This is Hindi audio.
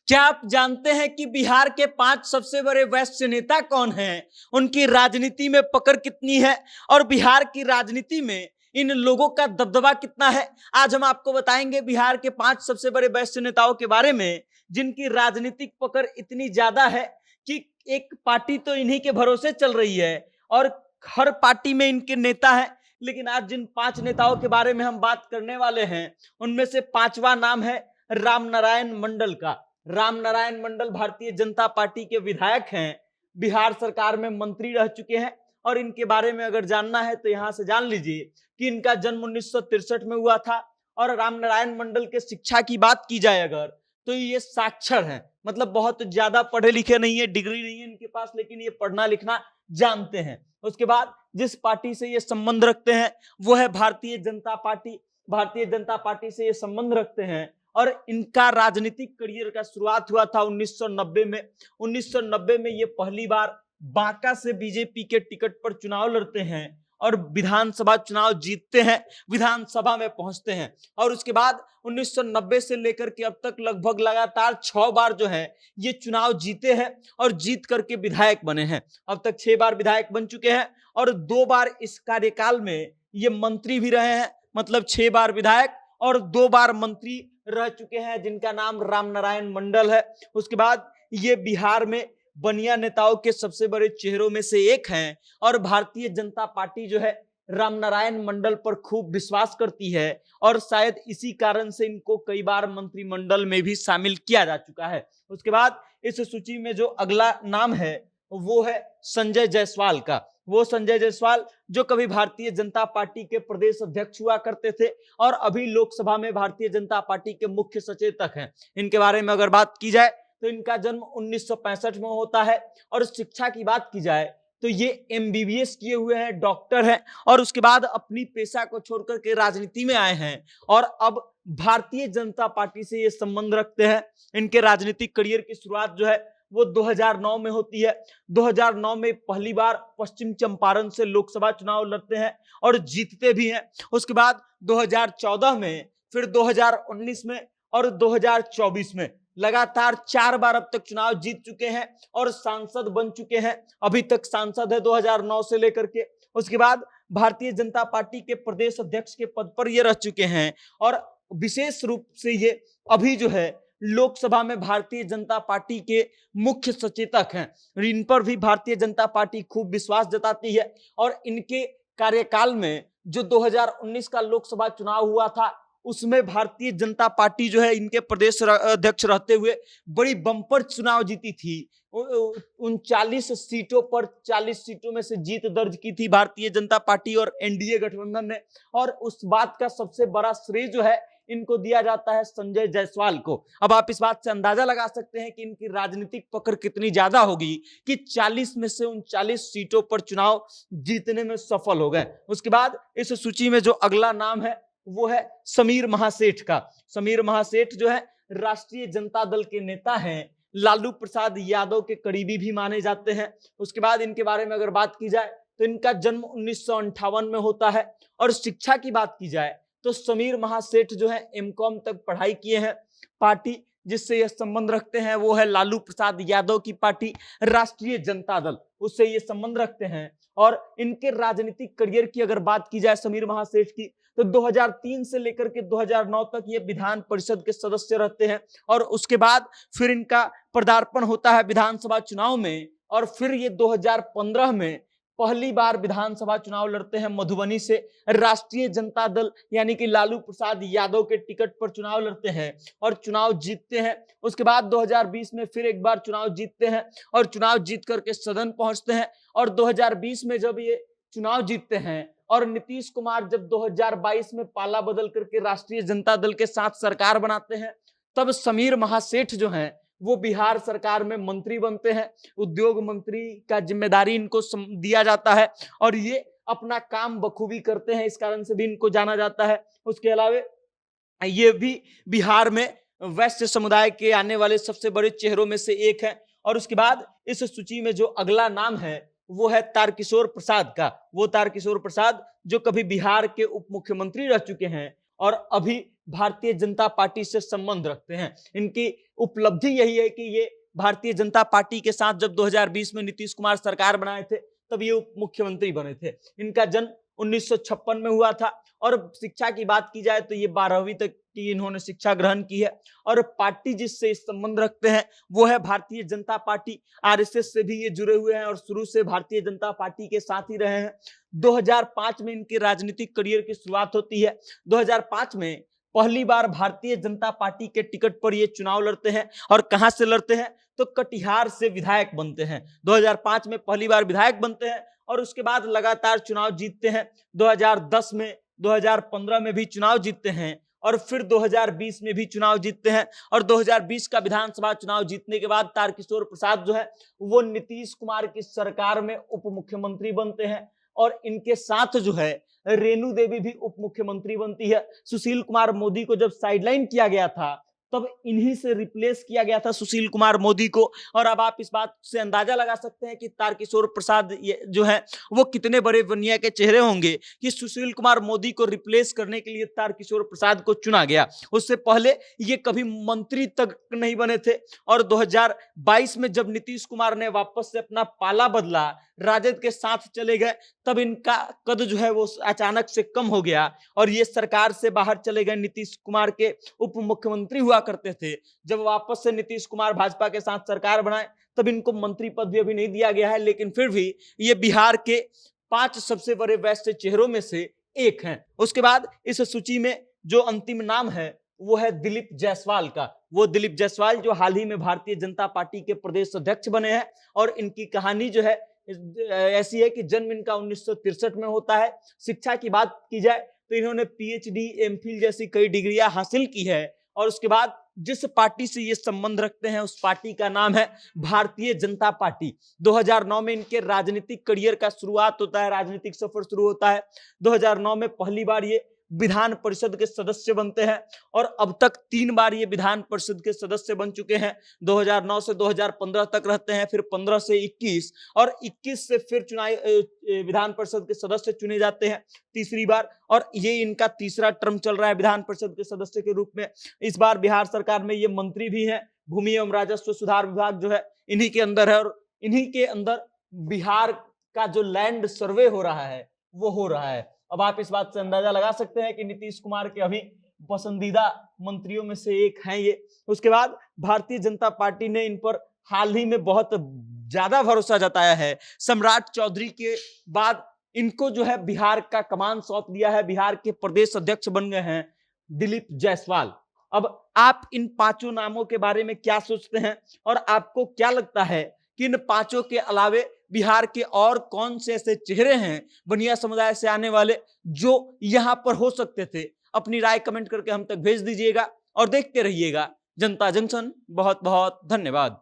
क्या आप जानते हैं कि बिहार के 5 सबसे बड़े वरिष्ठ नेता कौन हैं? उनकी राजनीति में पकड़ कितनी है और बिहार की राजनीति में इन लोगों का दबदबा कितना है? आज हम आपको बताएंगे बिहार के 5 सबसे बड़े वरिष्ठ नेताओं के बारे में, जिनकी राजनीतिक पकड़ इतनी ज्यादा है कि एक पार्टी तो इन्हीं के भरोसे चल रही है और हर पार्टी में इनके नेता हैं। लेकिन आज जिन 5 नेताओं के बारे में हम बात करने वाले हैं, उनमें से 5वां नाम है रामनारायण मंडल का। रामनारायण मंडल भारतीय जनता पार्टी के विधायक हैं, बिहार सरकार में मंत्री रह चुके हैं और इनके बारे में अगर जानना है तो यहां से जान लीजिए कि इनका जन्म 1963 में हुआ था। और रामनारायण मंडल के शिक्षा की बात की जाए अगर, तो ये साक्षर हैं, मतलब बहुत ज्यादा पढ़े लिखे नहीं है, डिग्री नहीं है इनके पास, लेकिन ये पढ़ना लिखना जानते हैं। उसके बाद जिस पार्टी से ये संबंध रखते हैं वो है भारतीय जनता पार्टी। भारतीय जनता पार्टी से ये संबंध रखते हैं और इनका राजनीतिक करियर का शुरुआत हुआ था 1990 में। 1990 में ये पहली बार बांका से बीजेपी के टिकट पर चुनाव लड़ते हैं और विधानसभा चुनाव जीतते हैं, विधानसभा में पहुंचते हैं। और उसके बाद 1990 से लेकर के अब तक लगभग लगातार 6 बार जो है ये चुनाव जीते हैं और जीत करके विधायक बने हैं। अब तक 6 बार विधायक बन चुके हैं और 2 बार इस कार्यकाल में ये मंत्री भी रहे हैं, मतलब 6 बार विधायक और 2 बार मंत्री रह चुके हैं, जिनका नाम रामनारायण मंडल है। उसके बाद ये बिहार में बनिया नेताओं के सबसे बड़े चेहरों में से एक हैं और भारतीय जनता पार्टी जो है रामनारायण मंडल पर खूब विश्वास करती है और शायद इसी कारण से इनको कई बार मंत्रिमंडल में भी शामिल किया जा चुका है। उसके बाद इस सूची में जो अगला नाम है वो है संजय जायसवाल का। वो संजय जायसवाल जो कभी भारतीय जनता पार्टी के प्रदेश अध्यक्ष हुआ करते थे और अभी लोकसभा में भारतीय जनता पार्टी के मुख्य सचेतक हैं। इनके बारे में अगर बात की जाए तो इनका जन्म 1965 में होता है और शिक्षा की बात की जाए तो ये एमबीबीएस किए हुए हैं, डॉक्टर हैं और उसके बाद अपनी पेशा को छोड़कर के राजनीति में आए हैं और अब भारतीय जनता पार्टी से ये संबंध रखते हैं। इनके राजनीतिक करियर की शुरुआत जो है वो 2009 में होती है। 2009 में पहली बार पश्चिम चंपारण से लोकसभा चुनाव लड़ते हैं और जीतते भी हैं। उसके बाद 2014 में, फिर 2019 में और 2024 में लगातार 4 बार अब तक चुनाव जीत चुके हैं और सांसद बन चुके हैं। अभी तक सांसद है 2009 से लेकर के। उसके बाद भारतीय जनता पार्टी के प्रदेश अध्यक्ष के पद पर ये रह चुके हैं और विशेष रूप से ये अभी जो है लोकसभा में भारतीय जनता पार्टी के मुख्य सचेतक हैं। इन पर भी भारतीय जनता पार्टी खूब विश्वास जताती है और इनके कार्यकाल में जो 2019 का लोकसभा चुनाव हुआ था उसमें भारतीय जनता पार्टी जो है इनके प्रदेश अध्यक्ष रहते हुए बड़ी बम्पर चुनाव जीती थी। 39 सीटों पर 40 सीटों में से जीत दर्ज की थी भारतीय जनता पार्टी और एनडीए गठबंधन ने। और उस बात का सबसे बड़ा श्रेय जो है इनको दिया जाता है संजय जायसवाल को। अब आप इस बात से अंदाजा लगा सकते हैं कि इनकी राजनीतिक पकड़ कितनी ज्यादा होगी कि 40 में से 39 सीटों पर चुनाव जीतने में सफल हो गए। उसके बाद इस सूची में जो अगला नाम है वो है समीर महासेठ का। समीर महासेठ जो है राष्ट्रीय जनता दल के नेता हैं, लालू प्रसाद यादव के करीबी भी माने जाते हैं। उसके बाद इनके बारे में अगर बात की जाए तो इनका जन्म 1958 में होता है और शिक्षा की बात की जाए तो समीर महासेठ जो है एमकॉम तक पढ़ाई किए हैं। पार्टी जिससे ये संबंध रखते हैं वो है लालू प्रसाद यादव की पार्टी राष्ट्रीय जनता दल, उससे ये संबंध रखते हैं। और इनके राजनीतिक करियर की अगर बात की जाए समीर महासेठ की तो 2003 से लेकर के 2009 तक ये विधान परिषद के सदस्य रहते हैं और उसके बाद फिर इनका पदार्पण होता है विधानसभा चुनाव में और फिर ये 2015 में पहली बार विधानसभा चुनाव लड़ते हैं मधुबनी से। राष्ट्रीय जनता दल यानी कि लालू प्रसाद यादव के टिकट पर चुनाव लड़ते हैं और चुनाव जीतते हैं। उसके बाद 2020 में फिर एक बार चुनाव जीतते हैं और चुनाव जीत करके सदन पहुंचते हैं और 2020 में जब ये चुनाव जीतते हैं और नीतीश कुमार जब 2022 में पाला बदल करके राष्ट्रीय जनता दल के साथ सरकार बनाते हैं तब समीर महासेठ जो हैं वो बिहार सरकार में मंत्री बनते हैं। उद्योग मंत्री का जिम्मेदारी इनको दिया जाता है और ये अपना काम बखूबी करते हैं, इस कारण से भी इनको जाना जाता है। उसके अलावा ये भी बिहार में वैश्य समुदाय के आने वाले सबसे बड़े चेहरों में से एक है। और उसके बाद इस सूची में जो अगला नाम है वो है तारकिशोर प्रसाद का। वो तारकिशोर प्रसाद जो कभी बिहार के उप मुख्यमंत्री रह चुके हैं और अभी भारतीय जनता पार्टी से संबंध रखते हैं। इनकी उपलब्धि यही है कि ये भारतीय जनता पार्टी के साथ जब 2020 में नीतीश कुमार सरकार बनाए थे तब ये उप मुख्यमंत्री बने थे। इनका जन्म 1956 में हुआ था और शिक्षा की बात की जाए तो ये 12वीं तक की इन्होंने शिक्षा ग्रहण की है। और पार्टी जिससे संबंध रखते हैं वो है भारतीय जनता पार्टी। आरएसएस से भी ये जुड़े हुए हैं और शुरू से भारतीय जनता पार्टी के साथ ही रहे हैं। 2005 में इनके राजनीतिक करियर की शुरुआत होती है। 2005 में पहली बार भारतीय जनता पार्टी के टिकट पर ये चुनाव लड़ते हैं और कहां से लड़ते हैं तो कटिहार से विधायक बनते हैं। 2005 में पहली बार विधायक बनते हैं और उसके बाद लगातार चुनाव जीतते हैं। 2010 में, 2015 में भी चुनाव जीतते हैं और फिर 2020 में भी चुनाव जीतते हैं। और 2020 का विधानसभा चुनाव जीतने के बाद तारकिशोर प्रसाद जो है वो नीतीश कुमार की सरकार में उप मुख्यमंत्री बनते हैं और इनके साथ जो है रेणु देवी भी उप मुख्यमंत्री बनती है। सुशील कुमार मोदी को जब साइडलाइन किया गया था तब इन्हीं से रिप्लेस किया गया था सुशील कुमार मोदी को। और अब आप इस बात से अंदाजा लगा सकते हैं कि तारकिशोर प्रसाद जो है वो कितने बड़े दुनिया के चेहरे होंगे कि सुशील कुमार मोदी को रिप्लेस करने के लिए तारकिशोर प्रसाद को चुना गया। उससे पहले ये कभी मंत्री तक नहीं बने थे। और 2022 में जब नीतीश कुमार ने वापस से अपना पाला बदला, राजद के साथ चले गए, तब इनका कद जो है वो अचानक से कम हो गया और ये सरकार से बाहर चले गए। नीतीश कुमार के उप मुख्यमंत्री हुआ करते थे। जब वापस से नीतीश कुमार भाजपा के साथ सरकार बनाए तब इनको मंत्री पद भी अभी नहीं दिया गया है, लेकिन फिर भी ये बिहार के 5 सबसे बड़े वैश्य चेहरों में से एक हैं। उसके बाद इस सूची में जो अंतिम नाम है वो है दिलीप जायसवाल का। वो दिलीप जायसवाल जो हाल ही में भारतीय जनता पार्टी के प्रदेश अध्यक्ष बने हैं और इनकी कहानी जो है ऐसी है कि जन्म इनका 1963 में होता है। शिक्षा की बात की जाए तो इन्होंने पीएचडी, एमफिल जैसी कई डिग्रियां हासिल की है। और उसके बाद जिस पार्टी से ये संबंध रखते हैं उस पार्टी का नाम है भारतीय जनता पार्टी। 2009 में इनके राजनीतिक करियर का शुरुआत होता है, राजनीतिक सफर शुरू होता है। 2009 में पहली बार ये विधान परिषद के सदस्य बनते हैं और अब तक 3 बार ये विधान परिषद के सदस्य बन चुके हैं। 2009 से 2015 तक रहते हैं, फिर 15 से 21 और 21 से फिर विधान परिषद के सदस्य चुने जाते हैं तीसरी बार। और ये इनका तीसरा टर्म चल रहा है विधान परिषद के सदस्य के रूप में। इस बार बिहार सरकार में ये मंत्री भी हैं। भूमि एवं राजस्व सुधार विभाग जो है इन्हीं के अंदर है और इन्हीं के अंदर बिहार का जो लैंड सर्वे हो रहा है वो हो रहा है। अब आप इस बात से अंदाजा लगा सकते हैं कि नीतीश कुमार के अभी पसंदीदा मंत्रियों में से एक हैं ये। उसके बाद भारतीय जनता पार्टी ने इन पर हाल ही में बहुत ज्यादा भरोसा जताया है। सम्राट चौधरी के बाद इनको जो है बिहार का कमान सौंप दिया है। बिहार के प्रदेश अध्यक्ष बन गए हैं दिलीप जायसवाल। अब आप इन 5 नामों के बारे में क्या सोचते हैं और आपको क्या लगता है कि इन 5 के अलावे बिहार के और कौन से ऐसे चेहरे हैं बनिया समुदाय से आने वाले जो यहां पर हो सकते थे? अपनी राय कमेंट करके हम तक भेज दीजिएगा और देखते रहिएगा जनता जंक्शन। बहुत बहुत धन्यवाद।